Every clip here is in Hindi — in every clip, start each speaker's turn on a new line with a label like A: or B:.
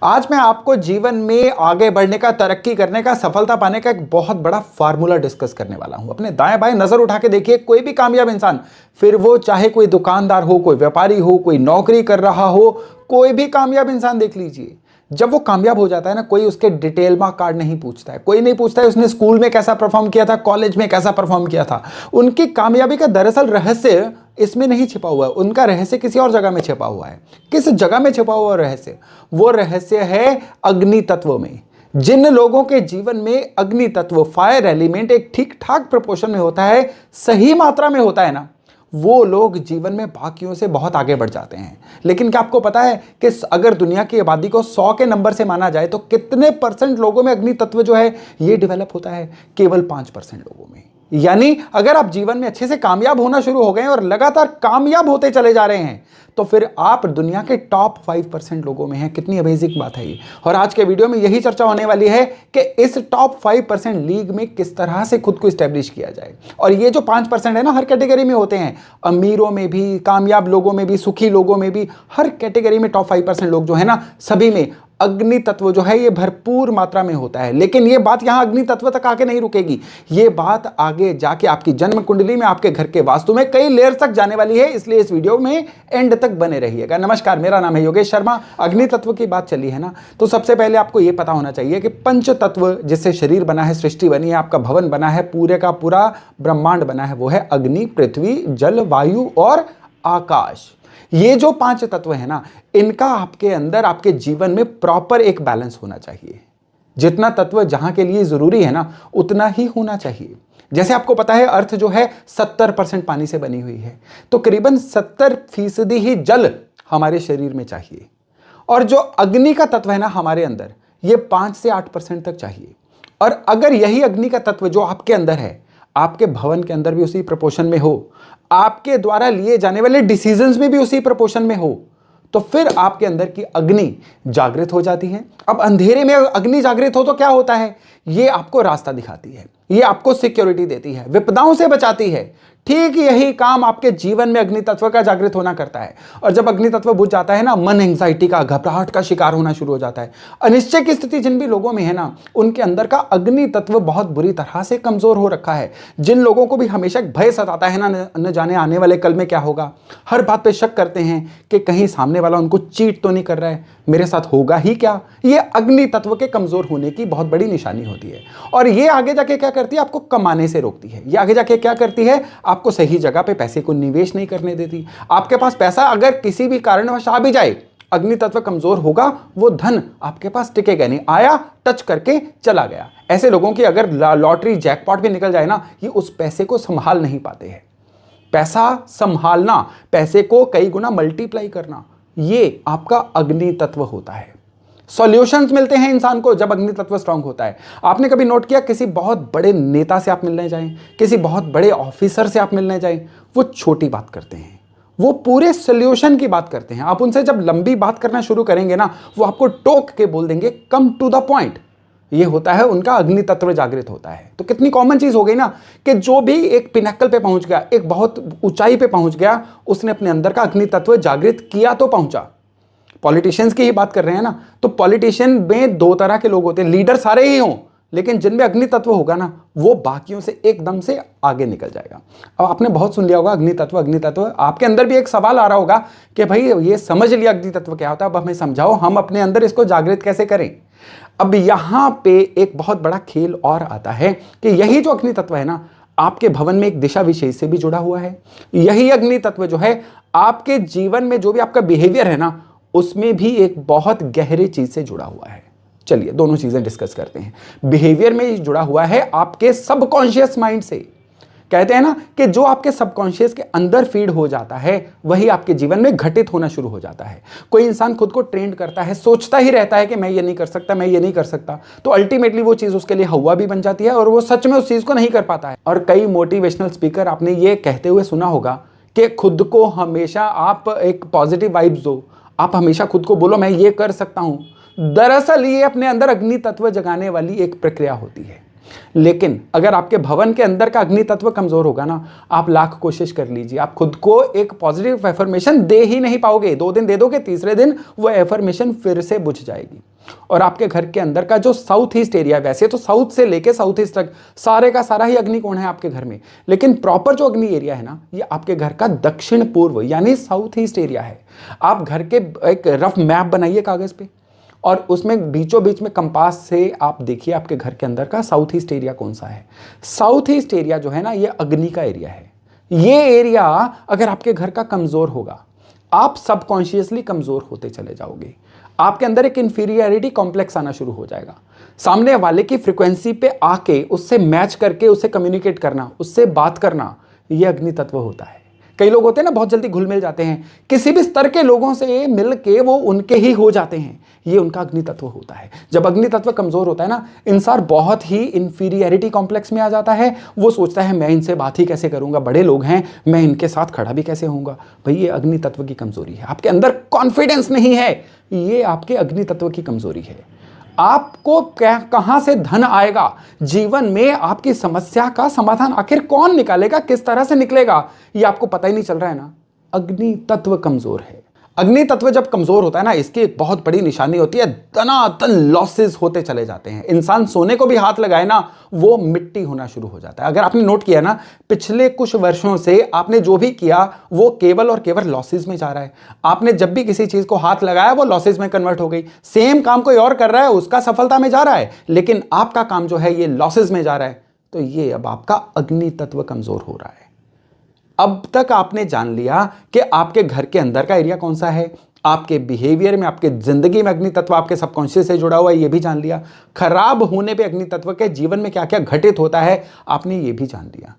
A: आज मैं आपको जीवन में आगे बढ़ने का, तरक्की करने का, सफलता पाने का एक बहुत बड़ा फार्मूला डिस्कस करने वाला हूं। अपने दाएं बाएं नजर उठा के देखिए, कोई भी कामयाब इंसान, फिर वो चाहे कोई दुकानदार हो, कोई व्यापारी हो, कोई नौकरी कर रहा हो, कोई भी कामयाब इंसान देख लीजिए, जब वो कामयाब हो जाता है ना, कोई उसके डिटेल मार्क कार्ड नहीं पूछता है, कोई नहीं पूछता है उसने स्कूल में कैसा परफॉर्म किया था, कॉलेज में कैसा परफॉर्म किया था। उनकी कामयाबी का दरअसल रहस्य इसमें नहीं छिपा हुआ है, उनका रहस्य किसी और जगह में छिपा हुआ है। किस जगह में छिपा हुआ रहस्य? वो रहस्य है अग्नि तत्व में। जिन लोगों के जीवन में अग्नि तत्व, फायर एलिमेंट एक ठीक ठाक प्रोपोर्शन में होता है, सही मात्रा में होता है ना, वो लोग जीवन में बाकियों से बहुत आगे बढ़ जाते हैं। लेकिन क्या आपको पता है कि अगर दुनिया की आबादी को 100 के नंबर से माना जाए तो कितने परसेंट लोगों में अग्नि तत्व जो है ये डेवलप होता है? केवल 5% लोगों में। यानी अगर आप जीवन में अच्छे से कामयाब होना शुरू हो गए और लगातार कामयाब होते चले जा रहे हैं तो फिर आप दुनिया के टॉप 5% लोगों में हैं। कितनी अमेजिंग बात है ये। और आज के वीडियो में यही चर्चा होने वाली है कि इस टॉप 5% लीग में किस तरह से खुद को स्टैब्लिश किया जाए। और ये जो 5% है ना, हर कैटेगरी में होते हैं, अमीरों में भी, कामयाब लोगों में भी, सुखी लोगों में भी, हर कैटेगरी में टॉप 5% लोग जो है ना, सभी में अग्नि तत्व जो है ये भरपूर मात्रा में होता है। लेकिन ये बात यहां अग्नि तत्व तक आके नहीं रुकेगी, ये बात आगे जाके आपकी जन्म कुंडली में, आपके घर के वास्तु में कई लेयर तक जाने वाली है। इसलिए इस वीडियो में एंड तक बने रहिएगा। नमस्कार, मेरा नाम है योगेश शर्मा। अग्नि तत्व की बात चली है ना, तो सबसे पहले आपको यह पता होना चाहिए कि पंच तत्व जिससे शरीर बना है, सृष्टि बनी है, आपका भवन बना है, पूरे का पूरा ब्रह्मांड बना है, वो है अग्नि, पृथ्वी, जल, वायु और आकाश। ये जो 5 तत्व है ना, इनका आपके अंदर, आपके जीवन में प्रॉपर एक बैलेंस होना चाहिए। जितना तत्व जहां के लिए जरूरी है ना, उतना ही होना चाहिए। जैसे आपको पता है अर्थ जो है 70% पानी से बनी हुई है, तो करीबन 70% ही जल हमारे शरीर में चाहिए। और जो अग्नि का तत्व है ना हमारे अंदर, ये 5 से 8% तक चाहिए। और अगर यही अग्नि का तत्व जो आपके अंदर है, आपके भवन के अंदर भी उसी प्रपोर्शन में हो, आपके द्वारा लिए जाने वाले डिसीजंस में भी उसी प्रपोर्शन में हो, तो फिर आपके अंदर की अग्नि जागृत हो जाती है। अब अंधेरे में अग्नि जागृत हो तो क्या होता है? ये आपको रास्ता दिखाती है, ये आपको सिक्योरिटी देती है, विपदाओं से बचाती है। ठीक यही काम आपके जीवन में अग्नि तत्व का जागृत होना करता है। और जब अग्नि तत्व बुझ जाता है ना, मन एंजाइटी का, घबराहट का शिकार होना शुरू हो जाता है। अनिश्चय की स्थिति जिन भी लोगों में है ना, उनके अंदर का अग्नि तत्व बहुत बुरी तरह से कमजोर हो रखा है। जिन लोगों को भी हमेशा भय सताता है ना, न जाने आने वाले कल में क्या होगा, हर बात पे शक करते हैं कि कहीं सामने वाला उनको चीट तो नहीं कर रहा है, मेरे साथ होगा ही क्या, ये अग्नि तत्व के कमजोर होने की बहुत बड़ी निशानी होती है। और ये आगे जाके क्या करती है? आपको कमाने से रोकती है। ये आगे जाके क्या करती है? आपको सही जगह पे पैसे को निवेश नहीं करने देती। आपके पास पैसा अगर किसी भी कारणवश आ भी जाए, अग्नि तत्व कमजोर होगा, वो धन आपके पास टिकेगा नहीं, आया, टच करके चला गया। ऐसे लोगों की अगर लॉटरी जैकपॉट भी निकल जाए ना, ये उस पैसे को संभाल नहीं पाते हैं। पैसा संभालना, पैसे को कई गुना मल्टीप्लाई करना, ये आपका अग्नि तत्व होता है। सॉल्यूशंस मिलते हैं इंसान को जब अग्नि तत्व स्ट्रांग होता है। आपने कभी नोट किया, किसी बहुत बड़े नेता से आप मिलने जाएं, किसी बहुत बड़े ऑफिसर से आप मिलने जाएं, वो छोटी बात करते हैं, वो पूरे सॉल्यूशन की बात करते हैं। आप उनसे जब लंबी बात करना शुरू करेंगे ना, वो आपको टोक के बोल देंगे, कम टू द पॉइंट। ये होता है उनका अग्नि तत्व जागृत होता है। तो कितनी कॉमन चीज हो गई ना कि जो भी एक पिनक्कल पे पहुंच गया, एक बहुत ऊंचाई पे पहुंच गया, उसने अपने अंदर का अग्नि तत्व जागृत किया तो पहुंचा। पॉलिटिशियंस की ही बात कर रहे हैं ना, तो पॉलिटिशियन में 2 तरह के लोग होते हैं। लीडर सारे ही हों, लेकिन जिनमें अग्नि तत्व होगा ना, वो बाकियों से एकदम से आगे निकल जाएगा। अब आपने बहुत सुन लिया होगा अग्नि तत्व, अग्नि तत्व। आपके अंदर भी एक सवाल आ रहा होगा कि भाई ये समझ लिया अग्नि तत्व क्या होता है, अब हमें समझाओ, हम अपने अंदर इसको जागृत कैसे करें। अब यहां पे एक बहुत बड़ा खेल और आता है कि यही जो अग्नि तत्व है ना, आपके भवन में एक दिशा विशेष से भी जुड़ा हुआ है। यही अग्नि तत्व जो है आपके जीवन में जो भी आपका बिहेवियर है ना, उसमें भी एक बहुत गहरी चीज से जुड़ा हुआ है। चलिए दोनों चीजें डिस्कस करते हैं। बिहेवियर में जुड़ा हुआ है आपके सबकॉन्शियस माइंड से। कहते हैं ना कि जो आपके सबकॉन्शियस के अंदर फीड हो जाता है, वही आपके जीवन में घटित होना शुरू हो जाता है। कोई इंसान खुद को ट्रेंड करता है, सोचता ही रहता है कि मैं ये नहीं कर सकता, मैं ये नहीं कर सकता, तो अल्टीमेटली वो चीज उसके लिए हवा भी बन जाती है और वो सच में उस चीज को नहीं कर पाता है। और कई मोटिवेशनल स्पीकर आपने ये कहते हुए सुना होगा कि खुद को हमेशा आप एक पॉजिटिव वाइब्स दो, आप हमेशा खुद को बोलो मैं ये कर सकता हूं। दरअसल ये अपने अंदर अग्नि तत्व जगाने वाली एक प्रक्रिया होती है। लेकिन अगर आपके भवन के अंदर का अग्नि तत्व कमजोर होगा ना, आप लाख कोशिश कर लीजिए, आप खुद को एक पॉजिटिव एफर्मेशन दे ही नहीं पाओगे। 2 दिन दे दोगे, तीसरे दिन वो एफर्मेशन फिर से बुझ जाएगी। और आपके घर के अंदर का जो साउथ ईस्ट एरिया, वैसे तो साउथ से लेके साउथ ईस्ट तक सारे का सारा ही अग्निकोण है आपके घर में, लेकिन प्रॉपर जो अग्नि एरिया है ना, ये आपके घर का दक्षिण पूर्व यानी साउथ ईस्ट एरिया है। आप घर के एक रफ मैप बनाइए कागज पे, और उसमें बीचों बीच में कंपास से आप देखिए आपके घर के अंदर का साउथ ईस्ट एरिया कौन सा है। साउथ ईस्ट एरिया जो है ना, ये अग्नि का एरिया है। ये एरिया अगर आपके घर का कमजोर होगा, आप सबकॉन्शियसली कमजोर होते चले जाओगे। आपके अंदर एक इंफीरियरिटी कॉम्प्लेक्स आना शुरू हो जाएगा। सामने वाले की फ्रीक्वेंसी पे आके उससे मैच करके उससे कम्युनिकेट करना, उससे बात करना, ये अग्नि तत्व होता है। कई लोग होते हैं ना, बहुत जल्दी घुल मिल जाते हैं, किसी भी स्तर के लोगों से मिल के वो उनके ही हो जाते हैं, ये उनका अग्नि तत्व होता है। जब अग्नि तत्व कमजोर होता है ना, इंसान बहुत ही इंफीरियरिटी कॉम्प्लेक्स में आ जाता है। वो सोचता है मैं इनसे बात ही कैसे करूंगा, बड़े लोग हैं, मैं इनके साथ खड़ा भी कैसे होऊंगा। भाई ये अग्नि तत्व की कमजोरी है, आपके अंदर कॉन्फिडेंस नहीं है, ये आपके अग्नि तत्व की कमजोरी है। आपको कहां से धन आएगा, जीवन में आपकी समस्या का समाधान आखिर कौन निकालेगा, किस तरह से निकलेगा, ये आपको पता ही नहीं चल रहा है ना, अग्नि तत्व कमजोर है। अग्नि तत्व जब कमजोर होता है ना, इसकी एक बहुत बड़ी निशानी होती है, दनादन लॉसेस होते चले जाते हैं। इंसान सोने को भी हाथ लगाए ना, वो मिट्टी होना शुरू हो जाता है। अगर आपने नोट किया ना, पिछले कुछ वर्षों से आपने जो भी किया वो केवल और केवल लॉसेस में जा रहा है। आपने जब भी किसी चीज को हाथ लगाया वो लॉसेस में कन्वर्ट हो गई। सेम काम कोई और कर रहा है, उसका सफलता में जा रहा है, लेकिन आपका काम जो है ये लॉसेस में जा रहा है। तो ये अब आपका अग्नि तत्व कमजोर हो रहा है। अब तक आपने जान लिया कि आपके घर के अंदर का एरिया कौन सा है, आपके बिहेवियर में, आपके जिंदगी में अग्नि तत्व आपके सबकॉन्शियस से जुड़ा हुआ है, ये भी जान लिया। खराब होने पे अग्नि तत्व के जीवन में क्या क्या घटित होता है आपने ये भी जान लिया।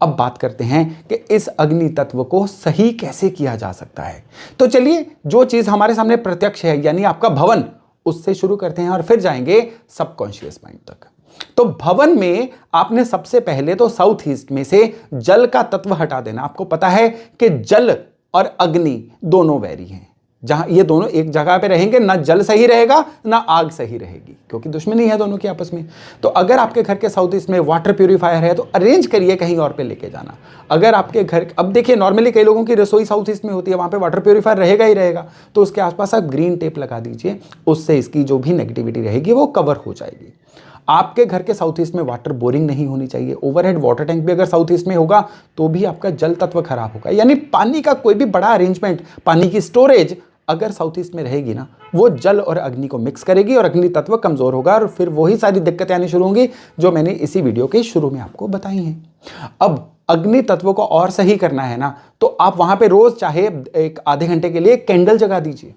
A: अब बात करते हैं कि इस अग्नि तत्व को सही कैसे किया जा सकता है। तो चलिए, जो चीज हमारे सामने प्रत्यक्ष है यानी आपका भवन, उससे शुरू करते हैं और फिर जाएंगे सबकॉन्शियस माइंड तक। तो भवन में आपने सबसे पहले तो साउथ ईस्ट में से जल का तत्व हटा देना। आपको पता है कि जल और अग्नि दोनों वैरी हैं। जहां ये दोनों एक जगह पे रहेंगे, ना जल सही रहेगा ना आग सही रहेगी, क्योंकि दुश्मनी है दोनों की आपस में। तो अगर आपके घर के साउथ ईस्ट में वाटर प्यूरिफायर है तो अरेंज करिए कहीं और पे लेके जाना। अगर आपके घर, अब देखिए नॉर्मली कई लोगों की रसोई साउथ ईस्ट में होती है, वहां पे वाटर प्यूरिफायर रहेगा ही रहेगा, तो उसके आसपास आप ग्रीन टेप लगा दीजिए, उससे इसकी जो भी नेगेटिविटी रहेगी वो कवर हो जाएगी। आपके घर के साउथ ईस्ट में वाटर बोरिंग नहीं होनी चाहिए। ओवरहेड वाटर टैंक भी अगर साउथ ईस्ट में होगा तो भी आपका जल तत्व खराब होगा। यानी पानी का कोई भी बड़ा अरेंजमेंट, पानी की स्टोरेज अगर साउथ ईस्ट में रहेगी ना, वो जल और अग्नि को मिक्स करेगी और अग्नि तत्व कमजोर होगा और फिर वही सारी दिक्कतें आनी शुरू होंगी जो मैंने इसी वीडियो के शुरू में आपको बताई हैं। अब अग्नि तत्व को और सही करना है ना, तो आप वहां पे रोज चाहे एक आधे घंटे के लिए कैंडल जगा दीजिए।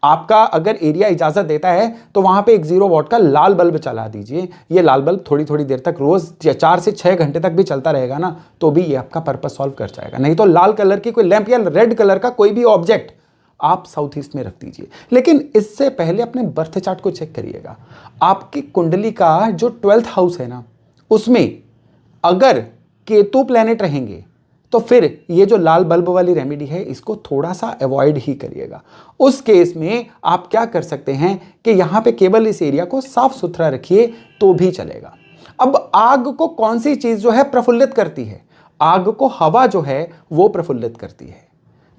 A: आपका अगर एरिया इजाजत देता है तो वहां पे एक 0 वॉट का लाल बल्ब चला दीजिए। ये लाल बल्ब थोड़ी थोड़ी देर तक रोज 4 से 6 घंटे तक भी चलता रहेगा ना, तो भी ये आपका पर्पस सॉल्व कर जाएगा। नहीं तो लाल कलर की कोई लैंप या रेड कलर का कोई भी ऑब्जेक्ट आप साउथ ईस्ट में रख दीजिए। लेकिन इससे पहले अपने बर्थ चार्ट को चेक करिएगा। आपकी कुंडली का जो 12th हाउस है ना, उसमें अगर केतु प्लैनेट रहेंगे तो फिर ये जो लाल बल्ब वाली रेमेडी है इसको थोड़ा सा अवॉइड ही करिएगा। उस केस में आप क्या कर सकते हैं कि यहां पे केवल इस एरिया को साफ सुथरा रखिए तो भी चलेगा। अब आग को कौन सी चीज जो है प्रफुल्लित करती है? आग को हवा जो है वो प्रफुल्लित करती है।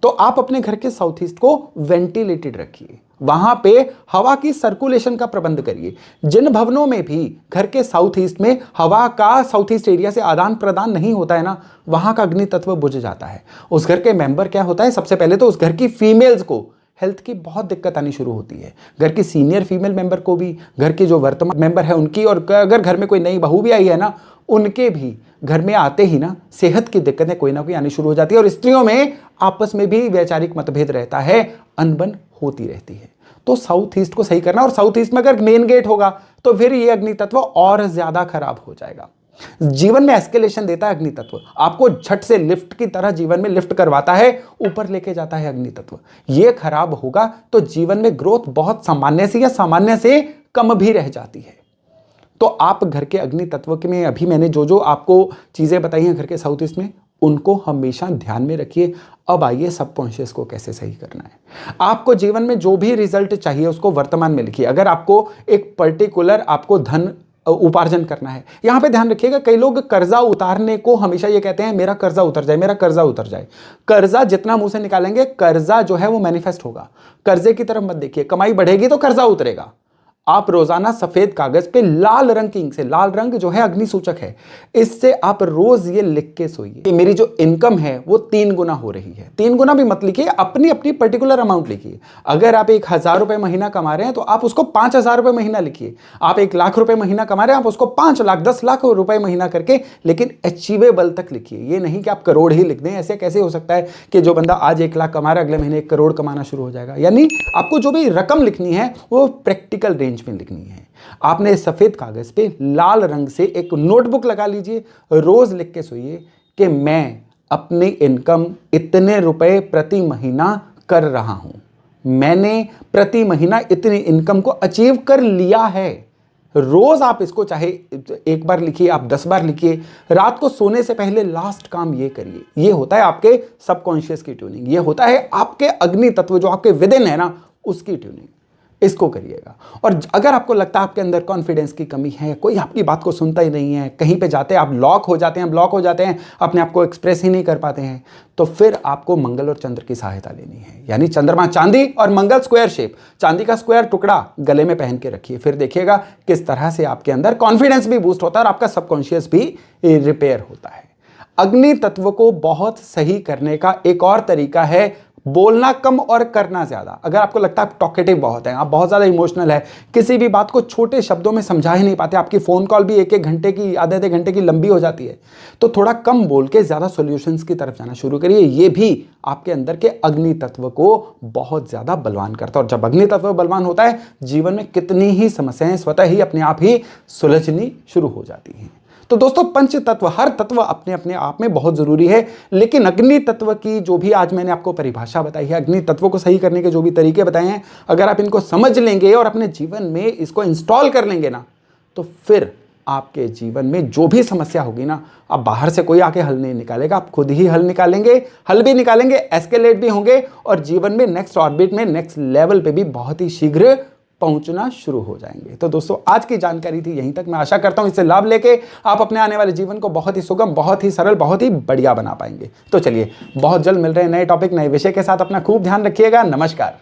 A: तो आप अपने घर के साउथ ईस्ट को वेंटिलेटेड रखिए, वहां पे हवा की सर्कुलेशन का प्रबंध करिए। जिन भवनों में भी घर के साउथ ईस्ट में हवा का साउथ ईस्ट एरिया से आदान प्रदान नहीं होता है ना, वहां का अग्नि तत्व बुझ जाता है। उस घर के मेंबर क्या होता है, सबसे पहले तो उस घर की फीमेल्स को हेल्थ की बहुत दिक्कत आनी शुरू होती है। घर की सीनियर फीमेल मेंबर को भी, घर के जो वर्तमान मेंबर है उनकी, और अगर घर में कोई नई बहू भी आई है ना, उनके भी घर में आते ही ना सेहत की दिक्कतें कोई ना कोई आनी शुरू हो जाती है। और स्त्रियों में आपस में भी वैचारिक मतभेद रहता है, अनबन होती रहती है। तो साउथ ईस्ट को सही करना, और साउथ ईस्ट में अगर मेन गेट होगा तो फिर ये अग्नि तत्व और ज्यादा खराब हो जाएगा। जीवन में एस्केलेशन देता है अग्नि तत्व, आपको झट से लिफ्ट की तरह जीवन में लिफ्ट करवाता है, ऊपर लेके जाता है अग्नि तत्व। ये खराब होगा तो जीवन में ग्रोथ बहुत सामान्य से या सामान्य से कम भी रह जाती है। तो आप घर के अग्नि तत्व के में अभी मैंने जो जो आपको चीजें बताई हैं घर के साउथ ईस्ट में, उनको हमेशा ध्यान में रखिए। अब आइए सबकॉन्शियस को कैसे सही करना है। आपको जीवन में जो भी रिजल्ट चाहिए उसको वर्तमान में लिखिए। अगर आपको एक पर्टिकुलर आपको धन उपार्जन करना है, यहां पे ध्यान रखिएगा, कई लोग कर्जा उतारने को हमेशा ये कहते हैं मेरा कर्जा उतर जाए, मेरा कर्जा उतर जाए। कर्जा जितना मुंह से निकालेंगे, कर्जा जो है वो मैनिफेस्ट होगा। कर्जे की तरफ मत देखिए, कमाई बढ़ेगी तो कर्जा उतरेगा। आप रोजाना सफेद कागज पे लाल रंग की इंक से, लाल रंग जो है अग्नि सूचक है, इससे आप रोज ये लिख के सोइए कि मेरी जो इनकम है वो 3 गुना हो रही है। 3 गुना भी मत लिखिए, अपनी अपनी पर्टिकुलर अमाउंट लिखिए। अगर आप 1,000 रुपए महीना कमा रहे हैं तो आप उसको 5,000 रुपए महीना लिखिए। आप 1,00,000 रुपए महीना कमा रहे हैं, आप उसको 5 लाख 10 लाख रुपए महीना करके, लेकिन अचीवेबल तक लिखिए। ये नहीं कि आप करोड़ ही लिख दें। ऐसे कैसे हो सकता है कि जो बंदा आज 1 लाख कमा रहा है अगले महीने 1 करोड़ कमाना शुरू हो जाएगा? यानी आपको जो भी रकम लिखनी है वो प्रैक्टिकल रेंज में लिखनी है। आपने सफेद कागज पे लाल रंग से एक नोटबुक लगा लीजिए, रोज लिख के सोइए कि मैं अपनी इनकम इतने रुपए प्रति महीना कर रहा हूं, मैंने प्रति महीना इतनी इनकम को अचीव कर लिया है। रोज आप इसको चाहे 1 बार लिखिए, आप 10 बार लिखिए। रात को सोने से पहले लास्ट काम ये करिए। ये होता है आपके सबकॉन्शियस की ट्यूनिंग, ये होता है आपके अग्नि तत्व जो आपके विदिन है ना, उसकी ट्यूनिंग। इसको करिएगा। और अगर आपको लगता है आपके अंदर कॉन्फिडेंस की कमी है, कोई आपकी बात को सुनता ही नहीं है, कहीं पे जाते आप लॉक हो जाते हैं, ब्लॉक हो जाते हैं, अपने आप को एक्सप्रेस ही नहीं कर पाते हैं, तो फिर आपको मंगल और चंद्र की सहायता लेनी है। यानी चंद्रमा चांदी और मंगल स्क्वायर शेप, चांदी का स्क्वायर टुकड़ा गले में पहन के रखिए। फिर देखिएगा किस तरह से आपके अंदर कॉन्फिडेंस भी बूस्ट होता है और आपका सबकॉन्शियस भी रिपेयर होता है। अग्नि तत्व को बहुत सही करने का एक और तरीका है बोलना कम और करना ज्यादा। अगर आपको लगता है आप टॉकेटिव बहुत हैं, आप बहुत ज्यादा इमोशनल है, किसी भी बात को छोटे शब्दों में समझा ही नहीं पाते, आपकी फोन कॉल भी 1-1 घंटे की, आधे घंटे की लंबी हो जाती है, तो थोड़ा कम बोल के ज्यादा सॉल्यूशंस की तरफ जाना शुरू करिए। ये भी आपके अंदर के अग्नि तत्व को बहुत ज्यादा बलवान करता है। और जब अग्नि तत्व बलवान होता है, जीवन में कितनी ही समस्याएं स्वतः ही अपने आप ही सुलझनी शुरू हो जाती हैं। तो दोस्तों, पंच तत्व, हर तत्व अपने अपने आप में बहुत जरूरी है, लेकिन अग्नि तत्व की जो भी आज मैंने आपको परिभाषा बताई है, अग्नि तत्व को सही करने के जो भी तरीके बताए हैं, अगर आप इनको समझ लेंगे और अपने जीवन में इसको इंस्टॉल कर लेंगे ना, तो फिर आपके जीवन में जो भी समस्या होगी ना, आप बाहर से कोई आके हल नहीं निकालेगा, आप खुद ही हल निकालेंगे, हल भी निकालेंगे, एस्केलेट भी होंगे और जीवन में नेक्स्ट ऑर्बिट में, नेक्स्ट लेवल पे भी बहुत ही शीघ्र पहुंचना शुरू हो जाएंगे। तो दोस्तों, आज की जानकारी थी यहीं तक। मैं आशा करता हूं इससे लाभ लेके आप अपने आने वाले जीवन को बहुत ही सुगम, बहुत ही सरल, बहुत ही बढ़िया बना पाएंगे। तो चलिए, बहुत जल्द मिल रहे हैं नए टॉपिक, नए विषय के साथ। अपना खूब ध्यान रखिएगा। नमस्कार।